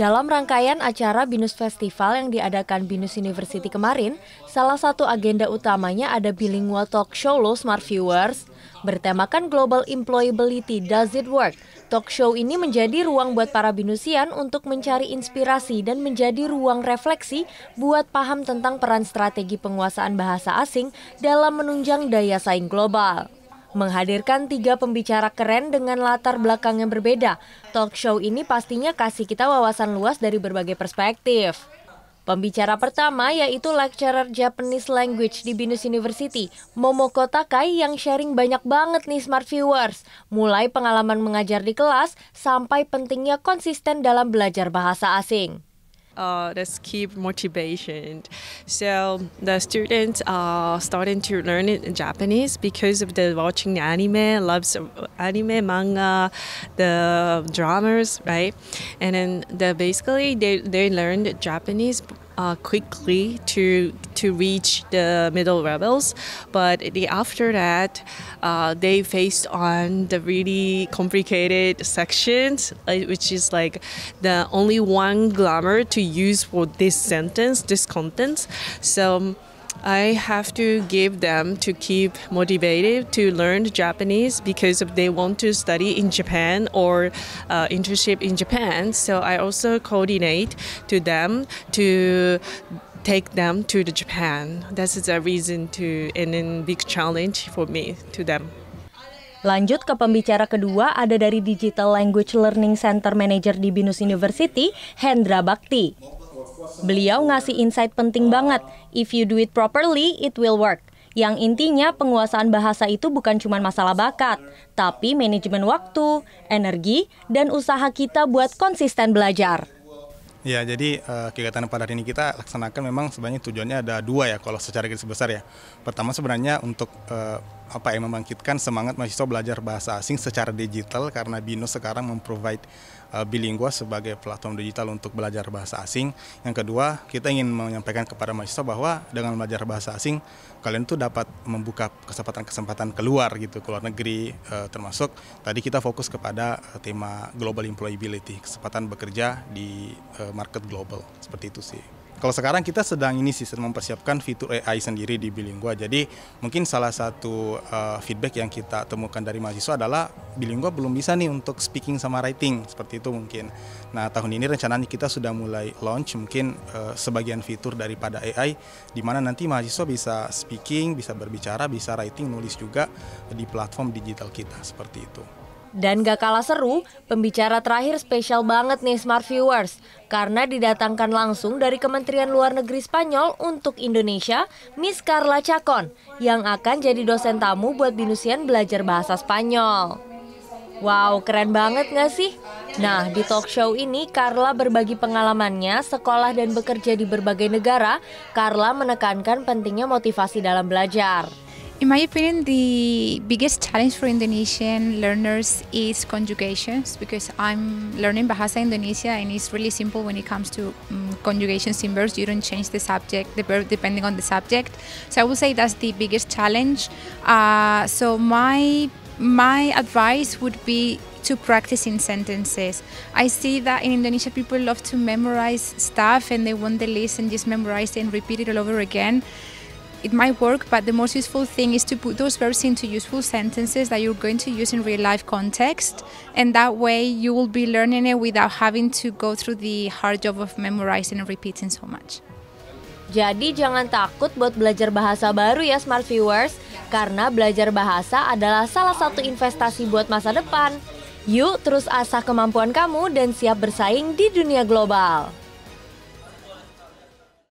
Dalam rangkaian acara BINUS Festival yang diadakan BINUS University kemarin, salah satu agenda utamanya ada bilingual talk show loh Smart Viewers. Bertemakan Global Employability, Does It Work? Talk show ini menjadi ruang buat para binusian untuk mencari inspirasi dan menjadi ruang refleksi buat paham tentang peran strategi penguasaan bahasa asing dalam menunjang daya saing global. Menghadirkan 3 pembicara keren dengan latar belakang yang berbeda, talk show ini pastinya kasih kita wawasan luas dari berbagai perspektif. Pembicara pertama yaitu lecturer Japanese Language di BINUS University, Momoko Takai, yang sharing banyak banget nih Smart Viewers. Mulai pengalaman mengajar di kelas sampai pentingnya konsisten dalam belajar bahasa asing. That's keep motivation. So the students are starting to learn Japanese because of the watching anime, loves anime, manga, the dramas, right? And then basically they learned Japanese quickly to reach the middle levels, but after that they faced on the really complicated sections, which is like the only one grammar to use for this sentence, this content. So I have to give them to keep motivated to learn Japanese because if they want to study in Japan or internship in Japan. So I also coordinate to them to take them to the Japan. That's the reason and then big challenge for me to them. Lanjut ke pembicara kedua ada dari Digital Language Learning Center Manager di BINUS University, Hendra Bakti. Beliau ngasih insight penting banget, if you do it properly, it will work. Yang intinya penguasaan bahasa itu bukan cuma masalah bakat, tapi manajemen waktu, energi, dan usaha kita buat konsisten belajar. Ya, jadi kegiatan pada hari ini kita laksanakan memang sebenarnya tujuannya ada 2 ya kalau secara garis besar ya. Pertama sebenarnya untuk membangkitkan semangat mahasiswa belajar bahasa asing secara digital karena BINUS sekarang memprovide Bilingua sebagai platform digital untuk belajar bahasa asing. Yang kedua, kita ingin menyampaikan kepada mahasiswa bahwa dengan belajar bahasa asing kalian tuh dapat membuka kesempatan-kesempatan keluar gitu, keluar negeri, termasuk tadi kita fokus kepada tema global employability, kesempatan bekerja di market global, seperti itu sih. Kalau sekarang kita sedang mempersiapkan fitur AI sendiri di Bilingua. Jadi mungkin salah satu feedback yang kita temukan dari mahasiswa adalah Bilingua belum bisa nih untuk speaking sama writing, seperti itu mungkin. Nah, tahun ini rencananya kita sudah mulai launch mungkin sebagian fitur daripada AI, di mana nanti mahasiswa bisa speaking, bisa berbicara, bisa writing, nulis juga di platform digital kita, seperti itu. Dan gak kalah seru, pembicara terakhir spesial banget nih Smart Viewers. Karena didatangkan langsung dari Kementerian Luar Negeri Spanyol untuk Indonesia, Miss Carla Chacon, yang akan jadi dosen tamu buat binusian belajar bahasa Spanyol. Wow, keren banget gak sih? Nah, di talk show ini Carla berbagi pengalamannya sekolah dan bekerja di berbagai negara. Carla menekankan pentingnya motivasi dalam belajar. In my opinion, the biggest challenge for Indonesian learners is conjugations, because I'm learning Bahasa Indonesia and it's really simple when it comes to conjugations in verbs. You don't change the subject, the verb depending on the subject. So I would say that's the biggest challenge. So my advice would be to practice in sentences. I see that in Indonesia people love to memorize stuff and they want the list and just memorize it and repeat it all over again. It might work, but the most useful thing is to put those verbs into useful sentences that you're going to use in real life context, and that way you will be learning it without having to go through the hard job of memorizing and repeating so much. Jadi jangan takut buat belajar bahasa baru ya Smart Viewers, karena belajar bahasa adalah salah satu investasi buat masa depan. Yuk terus asah kemampuan kamu dan siap bersaing di dunia global.